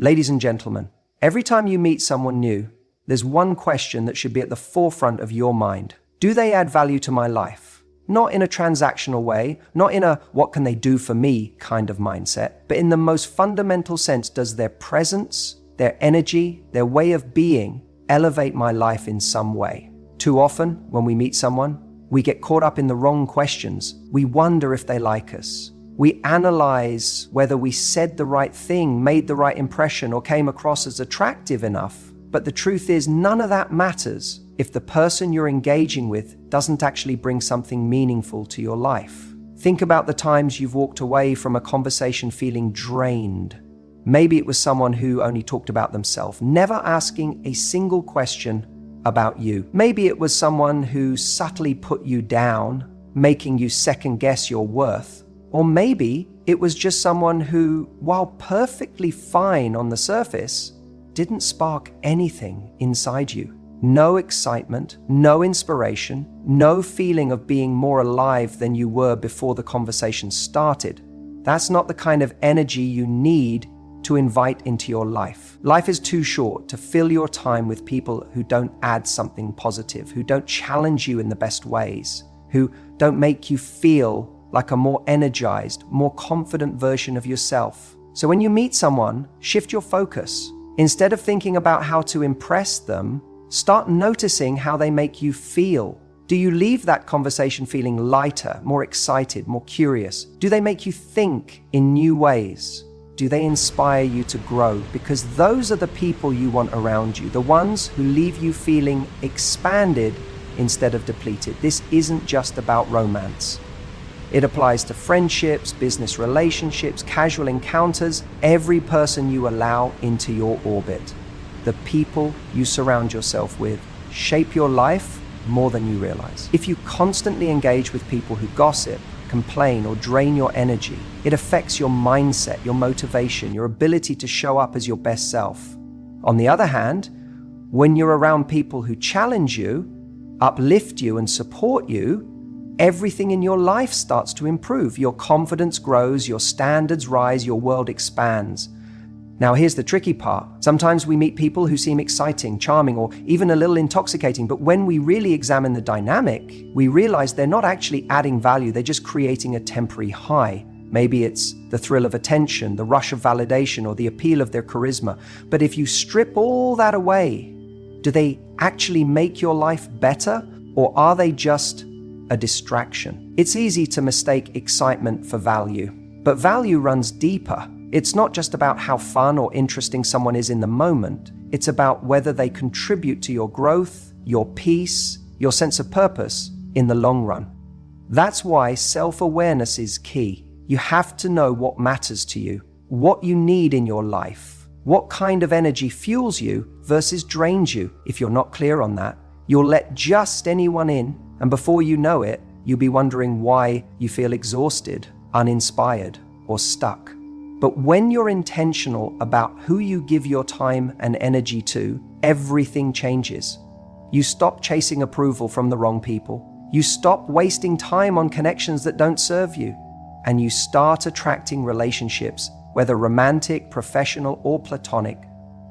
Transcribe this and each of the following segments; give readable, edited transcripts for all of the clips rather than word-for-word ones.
Ladies and gentlemen, every time you meet someone new, there's one question that should be at the forefront of your mind. Do they add value to my life? Not in a transactional way, not in a what can they do for me kind of mindset, but in the most fundamental sense, does their presence, their energy, their way of being elevate my life in some way? Too often, when we meet someone, we get caught up in the wrong questions. We wonder if they like us. We analyze whether we said the right thing, made the right impression, or came across as attractive enough. But the truth is, none of that matters if the person you're engaging with doesn't actually bring something meaningful to your life. Think about the times you've walked away from a conversation feeling drained. Maybe it was someone who only talked about themselves, never asking a single question about you. Maybe it was someone who subtly put you down, making you second guess your worth. Or maybe it was just someone who, while perfectly fine on the surface, didn't spark anything inside you. No excitement, no inspiration, no feeling of being more alive than you were before the conversation started. That's not the kind of energy you need to invite into your life. Life is too short to fill your time with people who don't add something positive, who don't challenge you in the best ways, who don't make you feel like a more energized, more confident version of yourself. So when you meet someone, shift your focus. Instead of thinking about how to impress them, start noticing how they make you feel. Do you leave that conversation feeling lighter, more excited, more curious? Do they make you think in new ways? Do they inspire you to grow? Because those are the people you want around you, the ones who leave you feeling expanded instead of depleted. This isn't just about romance. It applies to friendships, business relationships, casual encounters, every person you allow into your orbit. The people you surround yourself with shape your life more than you realize. If you constantly engage with people who gossip, complain, or drain your energy, it affects your mindset, your motivation, your ability to show up as your best self. On the other hand, when you're around people who challenge you, uplift you, and support you, everything in your life starts to improve. Your confidence grows, your standards rise, your world expands. Now, here's the tricky part. Sometimes we meet people who seem exciting, charming, or even a little intoxicating, but when we really examine the dynamic, we realize they're not actually adding value, they're just creating a temporary high. Maybe it's the thrill of attention, the rush of validation, or the appeal of their charisma. But if you strip all that away, do they actually make your life better, or are they just a distraction? It's easy to mistake excitement for value, but value runs deeper. It's not just about how fun or interesting someone is in the moment. It's about whether they contribute to your growth, your peace, your sense of purpose in the long run. That's why self-awareness is key. You have to know what matters to you, what you need in your life, what kind of energy fuels you versus drains you. If you're not clear on that, you'll let just anyone in, and before you know it, you'll be wondering why you feel exhausted, uninspired, or stuck. But when you're intentional about who you give your time and energy to, everything changes. You stop chasing approval from the wrong people. You stop wasting time on connections that don't serve you. And you start attracting relationships, whether romantic, professional, or platonic,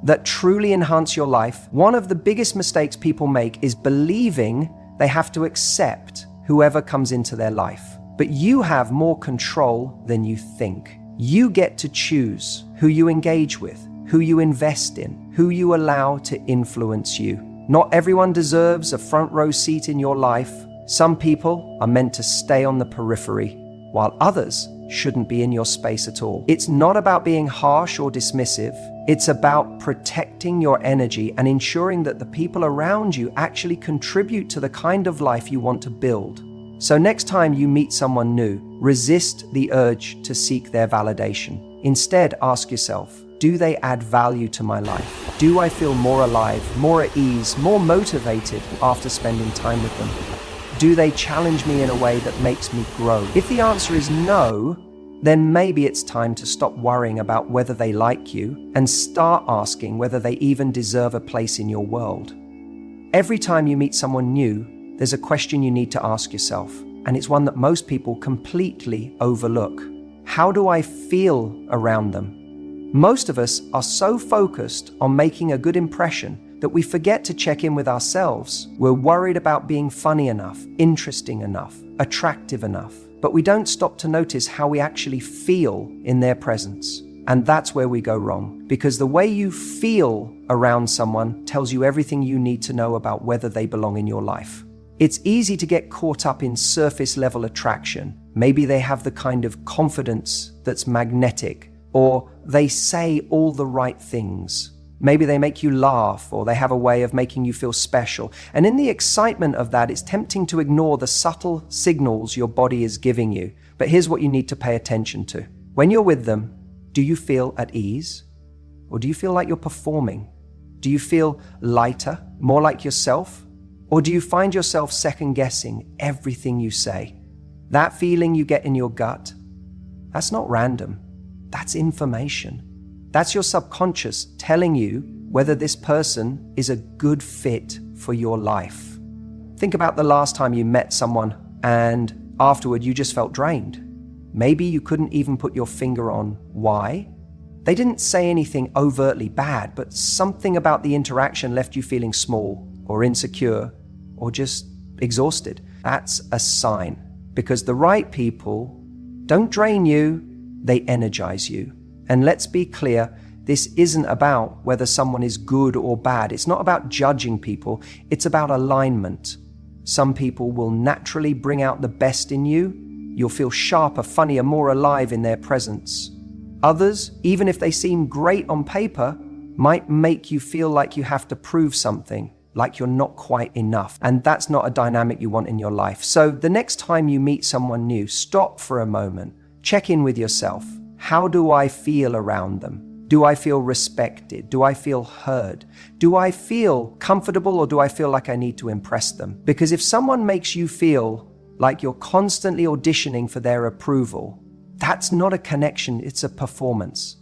that truly enhance your life. One of the biggest mistakes people make is believing they have to accept whoever comes into their life. But you have more control than you think. You get to choose who you engage with, who you invest in, who you allow to influence you. Not everyone deserves a front row seat in your life. Some people are meant to stay on the periphery, while others shouldn't be in your space at all. It's not about being harsh or dismissive. It's about protecting your energy and ensuring that the people around you actually contribute to the kind of life you want to build. So next time you meet someone new, resist the urge to seek their validation. Instead, ask yourself, do they add value to my life? Do I feel more alive, more at ease, more motivated after spending time with them? Do they challenge me in a way that makes me grow? If the answer is no, then maybe it's time to stop worrying about whether they like you and start asking whether they even deserve a place in your world. Every time you meet someone new, there's a question you need to ask yourself, and it's one that most people completely overlook. How do I feel around them? Most of us are so focused on making a good impression that we forget to check in with ourselves. We're worried about being funny enough, interesting enough, attractive enough, but we don't stop to notice how we actually feel in their presence. And that's where we go wrong, because the way you feel around someone tells you everything you need to know about whether they belong in your life. It's easy to get caught up in surface level attraction. Maybe they have the kind of confidence that's magnetic, or they say all the right things. Maybe they make you laugh, or they have a way of making you feel special. And in the excitement of that, it's tempting to ignore the subtle signals your body is giving you. But here's what you need to pay attention to. When you're with them, do you feel at ease? Or do you feel like you're performing? Do you feel lighter, more like yourself? Or do you find yourself second-guessing everything you say? That feeling you get in your gut, that's not random. That's information. That's your subconscious telling you whether this person is a good fit for your life. Think about the last time you met someone and afterward you just felt drained. Maybe you couldn't even put your finger on why. They didn't say anything overtly bad, but something about the interaction left you feeling small or insecure or just exhausted. That's a sign, because the right people don't drain you, they energize you. And let's be clear, this isn't about whether someone is good or bad. It's not about judging people. It's about alignment. Some people will naturally bring out the best in you. You'll feel sharper, funnier, more alive in their presence. Others, even if they seem great on paper, might make you feel like you have to prove something, like you're not quite enough. And that's not a dynamic you want in your life. So the next time you meet someone new, stop for a moment. Check in with yourself. How do I feel around them? Do I feel respected? Do I feel heard? Do I feel comfortable, or do I feel like I need to impress them? Because if someone makes you feel like you're constantly auditioning for their approval, that's not a connection, it's a performance.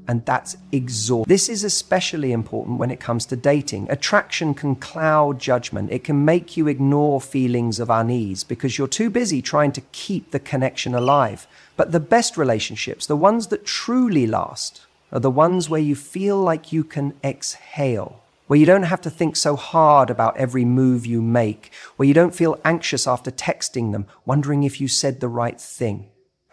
And that's exhausting. This is especially important when it comes to dating. Attraction can cloud judgment. It can make you ignore feelings of unease because you're too busy trying to keep the connection alive. But the best relationships, the ones that truly last, are the ones where you feel like you can exhale, where you don't have to think so hard about every move you make, where you don't feel anxious after texting them, wondering if you said the right thing.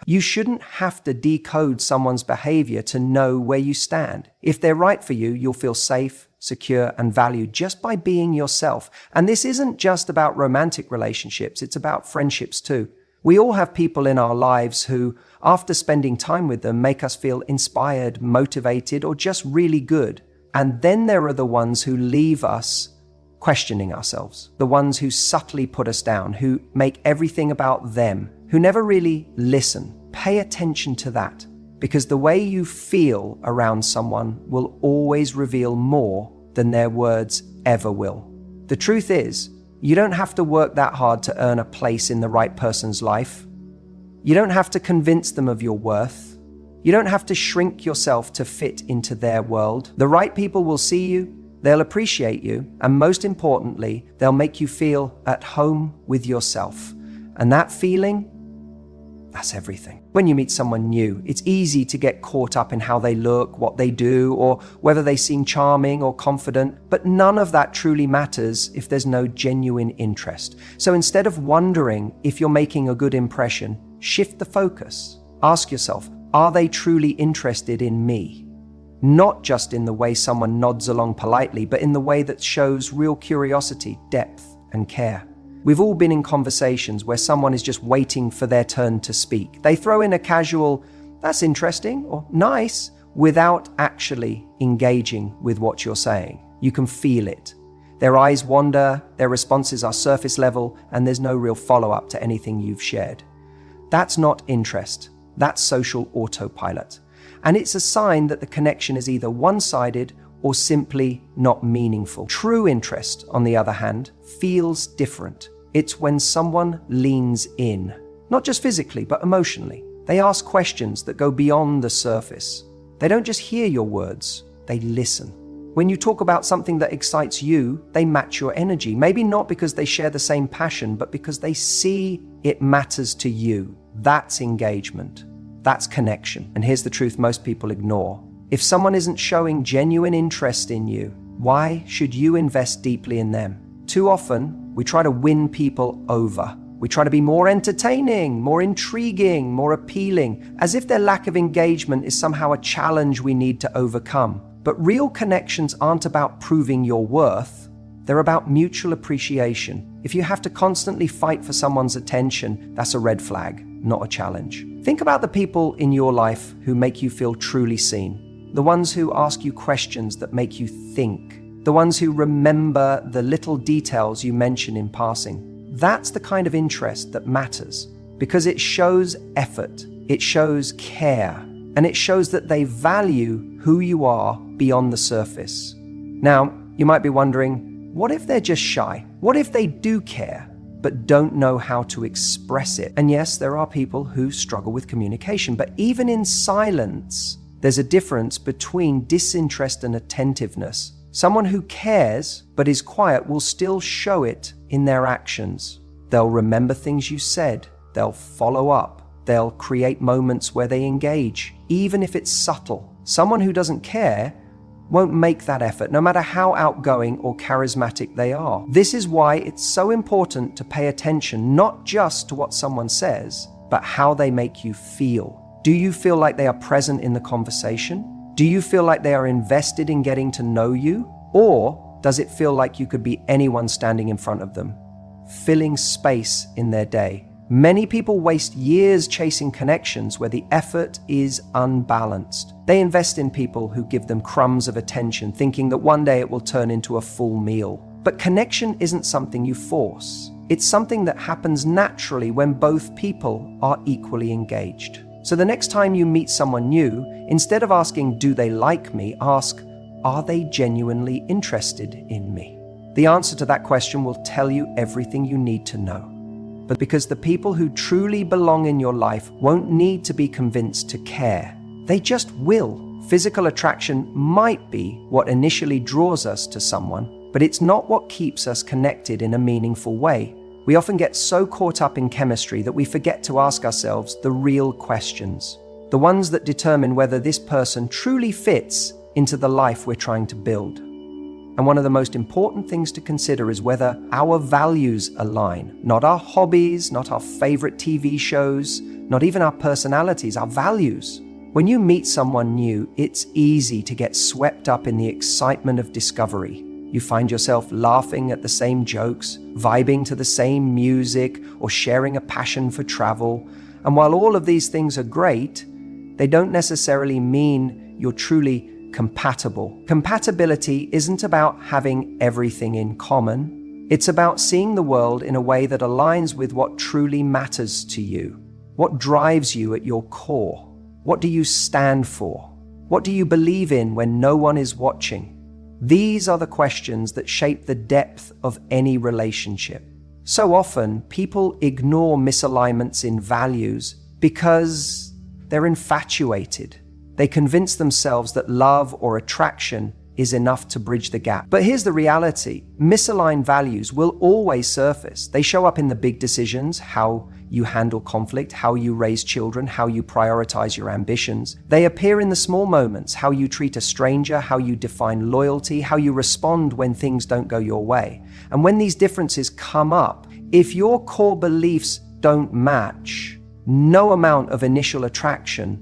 You shouldn't have to decode someone's behavior to know where you stand. If they're right for you, you'll feel safe, secure, and valued just by being yourself. And this isn't just about romantic relationships, it's about friendships too. We all have people in our lives who, after spending time with them, make us feel inspired, motivated, or just really good. And then there are the ones who leave us questioning ourselves, the ones who subtly put us down, who make everything about them, who never really listen. Pay attention to that, because the way you feel around someone will always reveal more than their words ever will. The truth is, you don't have to work that hard to earn a place in the right person's life. You don't have to convince them of your worth. You don't have to shrink yourself to fit into their world. The right people will see you, they'll appreciate you, and most importantly, they'll make you feel at home with yourself. And that feeling, that's everything. When you meet someone new, it's easy to get caught up in how they look, what they do, or whether they seem charming or confident, but none of that truly matters if there's no genuine interest. So instead of wondering if you're making a good impression, shift the focus. Ask yourself, are they truly interested in me? Not just in the way someone nods along politely, but in the way that shows real curiosity, depth, and care. We've all been in conversations where someone is just waiting for their turn to speak. They throw in a casual, "That's interesting," or "nice," without actually engaging with what you're saying. You can feel it. Their eyes wander, their responses are surface level, and there's no real follow-up to anything you've shared. That's not interest. That's social autopilot. And it's a sign that the connection is either one-sided or simply not meaningful. True interest, on the other hand, feels different. It's when someone leans in, not just physically, but emotionally. They ask questions that go beyond the surface. They don't just hear your words, they listen. When you talk about something that excites you, they match your energy. Maybe not because they share the same passion, but because they see it matters to you. That's engagement. That's connection. And here's the truth most people ignore. If someone isn't showing genuine interest in you, why should you invest deeply in them? Too often, we try to win people over. We try to be more entertaining, more intriguing, more appealing, as if their lack of engagement is somehow a challenge we need to overcome. But real connections aren't about proving your worth. They're about mutual appreciation. If you have to constantly fight for someone's attention, that's a red flag, not a challenge. Think about the people in your life who make you feel truly seen. The ones who ask you questions that make you think. The ones who remember the little details you mention in passing. That's the kind of interest that matters, because it shows effort, it shows care, and it shows that they value who you are beyond the surface. Now, you might be wondering, what if they're just shy? What if they do care, but don't know how to express it? And yes, there are people who struggle with communication, but even in silence, there's a difference between disinterest and attentiveness. Someone who cares but is quiet will still show it in their actions. They'll remember things you said. They'll follow up. They'll create moments where they engage, even if it's subtle. Someone who doesn't care won't make that effort, no matter how outgoing or charismatic they are. This is why it's so important to pay attention not just to what someone says, but how they make you feel. Do you feel like they are present in the conversation? Do you feel like they are invested in getting to know you? Or does it feel like you could be anyone standing in front of them, filling space in their day? Many people waste years chasing connections where the effort is unbalanced. They invest in people who give them crumbs of attention, thinking that one day it will turn into a full meal. But connection isn't something you force. It's something that happens naturally when both people are equally engaged. So the next time you meet someone new, instead of asking, "Do they like me?" ask, "Are they genuinely interested in me?" The answer to that question will tell you everything you need to know. But because the people who truly belong in your life won't need to be convinced to care, they just will. Physical attraction might be what initially draws us to someone, but it's not what keeps us connected in a meaningful way. We often get so caught up in chemistry that we forget to ask ourselves the real questions, the ones that determine whether this person truly fits into the life we're trying to build. And one of the most important things to consider is whether our values align, not our hobbies, not our favorite TV shows, not even our personalities, our values. When you meet someone new, it's easy to get swept up in the excitement of discovery. You find yourself laughing at the same jokes, vibing to the same music, or sharing a passion for travel. And while all of these things are great, they don't necessarily mean you're truly compatible. Compatibility isn't about having everything in common. It's about seeing the world in a way that aligns with what truly matters to you. What drives you at your core? What do you stand for? What do you believe in when no one is watching? These are the questions that shape the depth of any relationship. So often, people ignore misalignments in values because they're infatuated. They convince themselves that love or attraction is enough to bridge the gap. But here's the reality. Misaligned values will always surface. They show up in the big decisions, how you handle conflict, how you raise children, how you prioritize your ambitions. They appear in the small moments, how you treat a stranger, how you define loyalty, how you respond when things don't go your way. And when these differences come up, if your core beliefs don't match, no amount of initial attraction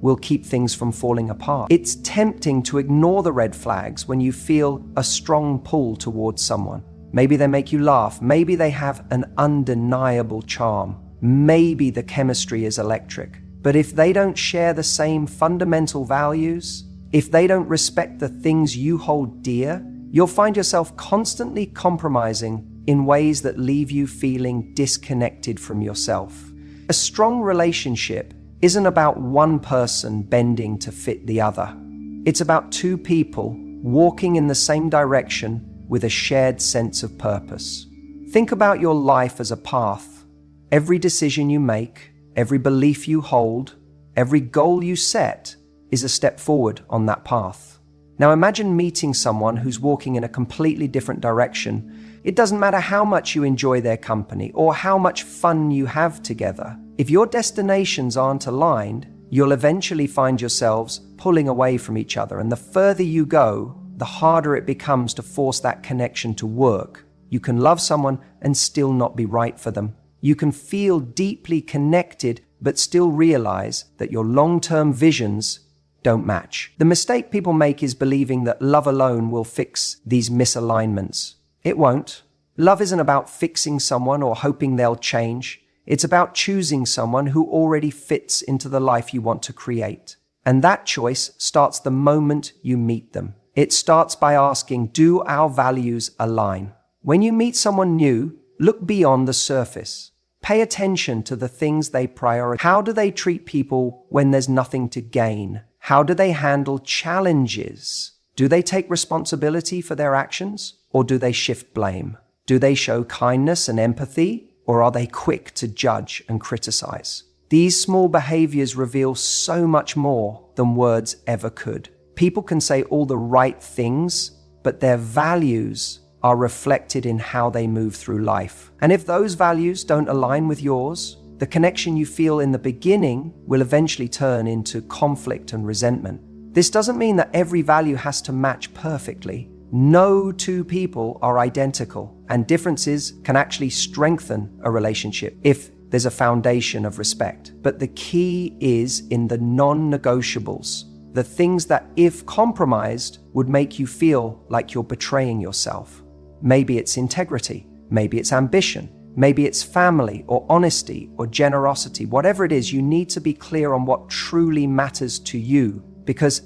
will keep things from falling apart. It's tempting to ignore the red flags when you feel a strong pull towards someone. Maybe they make you laugh. Maybe they have an undeniable charm. Maybe the chemistry is electric. But if they don't share the same fundamental values, if they don't respect the things you hold dear, you'll find yourself constantly compromising in ways that leave you feeling disconnected from yourself. A strong relationship isn't about one person bending to fit the other. It's about two people walking in the same direction with a shared sense of purpose. Think about your life as a path. Every decision you make, every belief you hold, every goal you set is a step forward on that path. Now imagine meeting someone who's walking in a completely different direction. It doesn't matter how much you enjoy their company or how much fun you have together. If your destinations aren't aligned, you'll eventually find yourselves pulling away from each other. And the further you go, the harder it becomes to force that connection to work. You can love someone and still not be right for them. You can feel deeply connected, but still realize that your long-term visions don't match. The mistake people make is believing that love alone will fix these misalignments. It won't. Love isn't about fixing someone or hoping they'll change. It's about choosing someone who already fits into the life you want to create. And that choice starts the moment you meet them. It starts by asking, do our values align? When you meet someone new, look beyond the surface. Pay attention to the things they prioritize. How do they treat people when there's nothing to gain? How do they handle challenges? Do they take responsibility for their actions, or do they shift blame? Do they show kindness and empathy, or are they quick to judge and criticize? These small behaviors reveal so much more than words ever could. People can say all the right things, but their values are reflected in how they move through life. And if those values don't align with yours, the connection you feel in the beginning will eventually turn into conflict and resentment. This doesn't mean that every value has to match perfectly. No two people are identical, and differences can actually strengthen a relationship if there's a foundation of respect. But the key is in the non-negotiables, the things that, if compromised, would make you feel like you're betraying yourself. Maybe it's integrity, maybe it's ambition, maybe it's family or honesty or generosity. Whatever it is, you need to be clear on what truly matters to you, because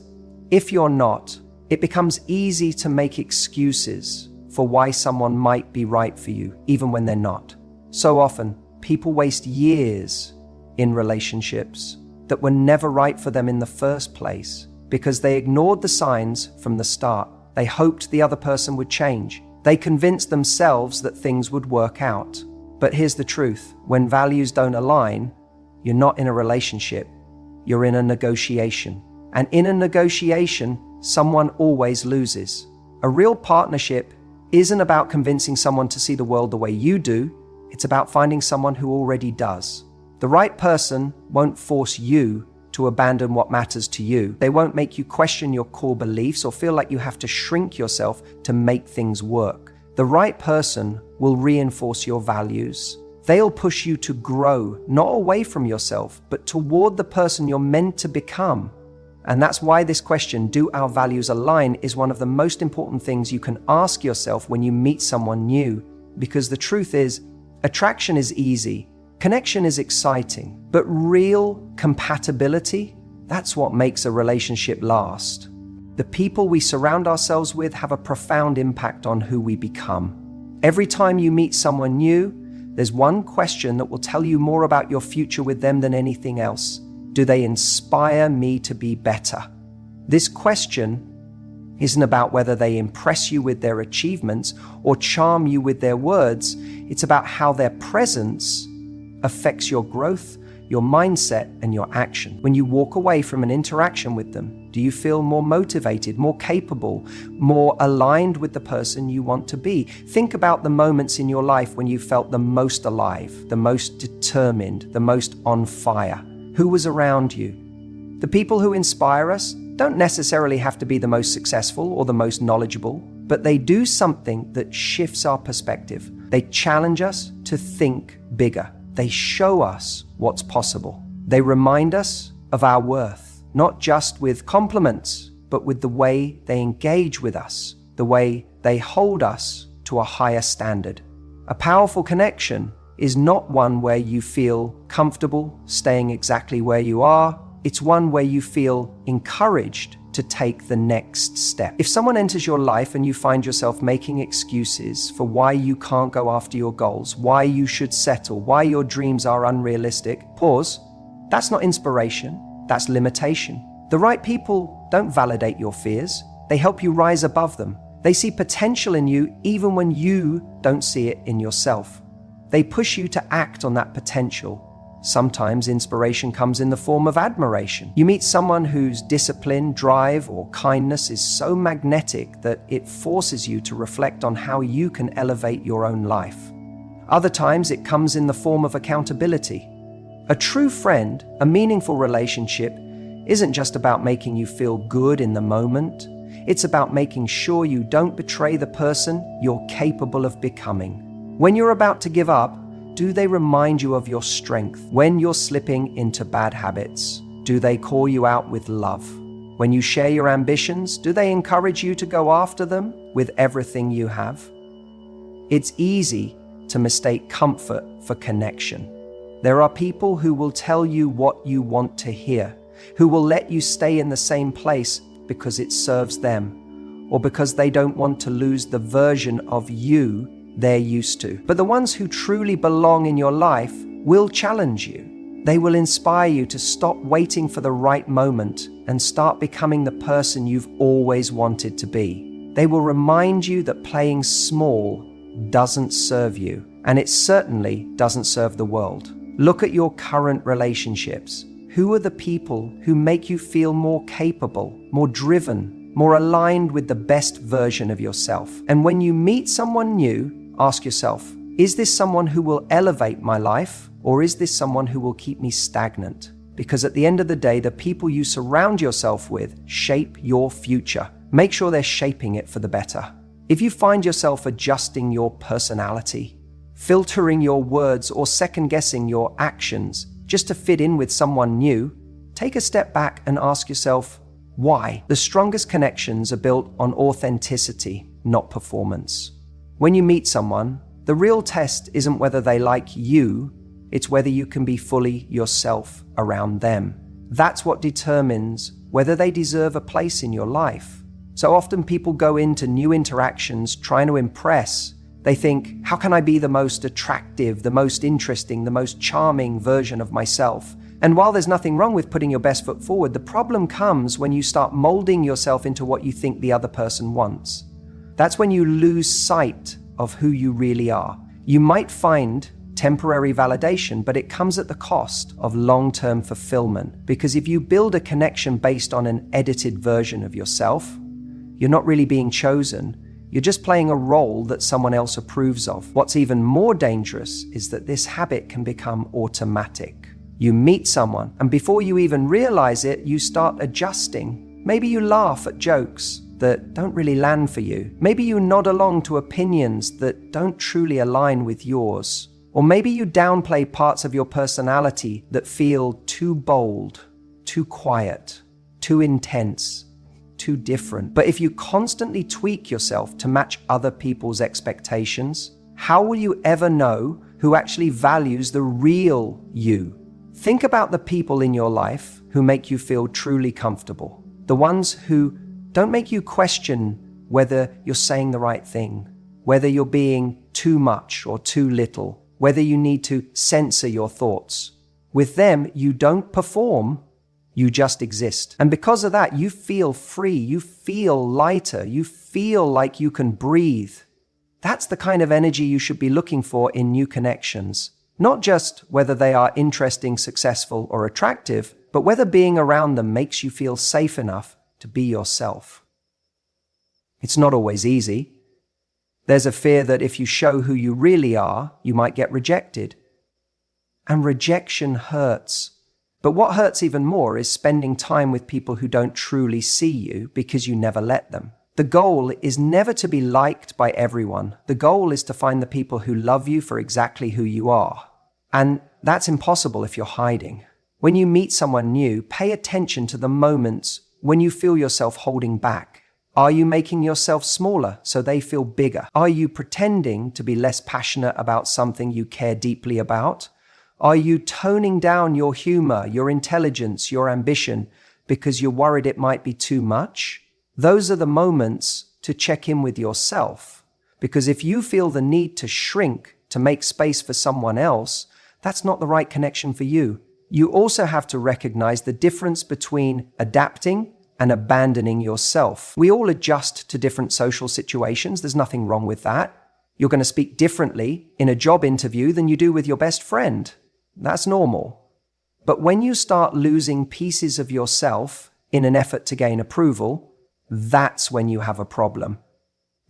if you're not, it becomes easy to make excuses for why someone might be right for you, even when they're not. So often, people waste years in relationships that were never right for them in the first place because they ignored the signs from the start. They hoped the other person would change. They convinced themselves that things would work out. But here's the truth. When values don't align, you're not in a relationship. You're in a negotiation. And in a negotiation, someone always loses. A real partnership isn't about convincing someone to see the world the way you do. It's about finding someone who already does. The right person won't force you to abandon what matters to you. They won't make you question your core beliefs or feel like you have to shrink yourself to make things work. The right person will reinforce your values. They'll push you to grow, not away from yourself, but toward the person you're meant to become. And that's why this question, do our values align, is one of the most important things you can ask yourself when you meet someone new. Because the truth is, attraction is easy. Connection is exciting, but real compatibility, that's what makes a relationship last. The people we surround ourselves with have a profound impact on who we become. Every time you meet someone new, there's one question that will tell you more about your future with them than anything else. Do they inspire me to be better? This question isn't about whether they impress you with their achievements or charm you with their words. It's about how their presence affects your growth, your mindset, and your action. When you walk away from an interaction with them, do you feel more motivated, more capable, more aligned with the person you want to be? Think about the moments in your life when you felt the most alive, the most determined, the most on fire. Who was around you? The people who inspire us don't necessarily have to be the most successful or the most knowledgeable, but they do something that shifts our perspective. They challenge us to think bigger. They show us what's possible. They remind us of our worth, not just with compliments, but with the way they engage with us, the way they hold us to a higher standard. A powerful connection is not one where you feel comfortable staying exactly where you are. It's one where you feel encouraged to take the next step. If someone enters your life and you find yourself making excuses for why you can't go after your goals, why you should settle, why your dreams are unrealistic, pause. That's not inspiration, that's limitation. The right people don't validate your fears. They help you rise above them. They see potential in you even when you don't see it in yourself. They push you to act on that potential. Sometimes inspiration comes in the form of admiration. You meet someone whose discipline, drive, or kindness is so magnetic that it forces you to reflect on how you can elevate your own life. Other times it comes in the form of accountability. A true friend, a meaningful relationship, isn't just about making you feel good in the moment. It's about making sure you don't betray the person you're capable of becoming. When you're about to give up, do they remind you of your strength? When you're slipping into bad habits, do they call you out with love? When you share your ambitions, do they encourage you to go after them with everything you have? It's easy to mistake comfort for connection. There are people who will tell you what you want to hear, who will let you stay in the same place because it serves them, or because they don't want to lose the version of you they're used to. But the ones who truly belong in your life will challenge you. They will inspire you to stop waiting for the right moment and start becoming the person you've always wanted to be. They will remind you that playing small doesn't serve you, and it certainly doesn't serve the world. Look at your current relationships. Who are the people who make you feel more capable, more driven, more aligned with the best version of yourself? And when you meet someone new, ask yourself, is this someone who will elevate my life, or is this someone who will keep me stagnant? Because at the end of the day, the people you surround yourself with shape your future. Make sure they're shaping it for the better. If you find yourself adjusting your personality, filtering your words, or second-guessing your actions just to fit in with someone new, take a step back and ask yourself, why? The strongest connections are built on authenticity, not performance. When you meet someone, the real test isn't whether they like you, it's whether you can be fully yourself around them. That's what determines whether they deserve a place in your life. So often people go into new interactions trying to impress. They think, how can I be the most attractive, the most interesting, the most charming version of myself? And while there's nothing wrong with putting your best foot forward, the problem comes when you start molding yourself into what you think the other person wants. That's when you lose sight of who you really are. You might find temporary validation, but it comes at the cost of long-term fulfillment. Because if you build a connection based on an edited version of yourself, you're not really being chosen. You're just playing a role that someone else approves of. What's even more dangerous is that this habit can become automatic. You meet someone, and before you even realize it, you start adjusting. Maybe you laugh at jokes that don't really land for you. Maybe you nod along to opinions that don't truly align with yours. Or maybe you downplay parts of your personality that feel too bold, too quiet, too intense, too different. But if you constantly tweak yourself to match other people's expectations, how will you ever know who actually values the real you? Think about the people in your life who make you feel truly comfortable. The ones who don't make you question whether you're saying the right thing, whether you're being too much or too little, whether you need to censor your thoughts. With them, you don't perform, you just exist. And because of that, you feel free, you feel lighter, you feel like you can breathe. That's the kind of energy you should be looking for in new connections. Not just whether they are interesting, successful, or attractive, but whether being around them makes you feel safe enough to be yourself. It's not always easy. There's a fear that if you show who you really are, you might get rejected. And rejection hurts. But what hurts even more is spending time with people who don't truly see you because you never let them. The goal is never to be liked by everyone. The goal is to find the people who love you for exactly who you are. And that's impossible if you're hiding. When you meet someone new, pay attention to the moments when you feel yourself holding back. Are you making yourself smaller so they feel bigger? Are you pretending to be less passionate about something you care deeply about? Are you toning down your humor, your intelligence, your ambition because you're worried it might be too much? Those are the moments to check in with yourself. Because if you feel the need to shrink to make space for someone else, that's not the right connection for you. You also have to recognize the difference between adapting and abandoning yourself. We all adjust to different social situations. There's nothing wrong with that. You're going to speak differently in a job interview than you do with your best friend. That's normal. But when you start losing pieces of yourself in an effort to gain approval, that's when you have a problem.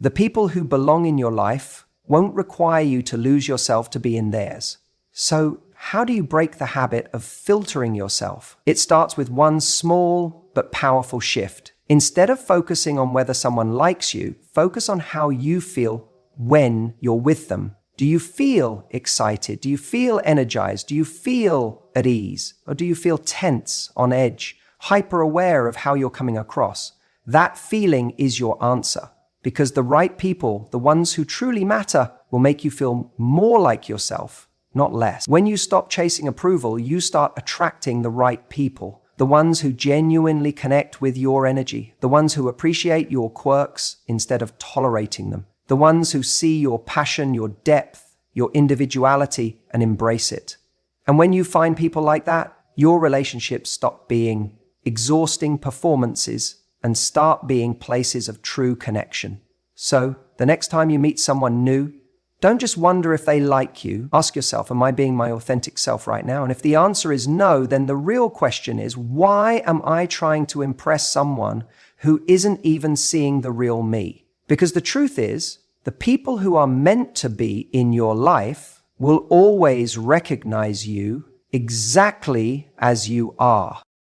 The people who belong in your life won't require you to lose yourself to be in theirs. So how do you break the habit of filtering yourself? It starts with one small but powerful shift. Instead of focusing on whether someone likes you, focus on how you feel when you're with them. Do you feel excited? Do you feel energized? Do you feel at ease? Or do you feel tense, on edge, hyper aware of how you're coming across? That feeling is your answer, because the right people, the ones who truly matter, will make you feel more like yourself, not less. When you stop chasing approval, you start attracting the right people, the ones who genuinely connect with your energy, the ones who appreciate your quirks instead of tolerating them, the ones who see your passion, your depth, your individuality, and embrace it. And when you find people like that, your relationships stop being exhausting performances and start being places of true connection. So, the next time you meet someone new, don't just wonder if they like you. Ask yourself, am I being my authentic self right now? And if the answer is no, then the real question is, why am I trying to impress someone who isn't even seeing the real me? Because the truth is, the people who are meant to be in your life will always recognize you exactly as you are.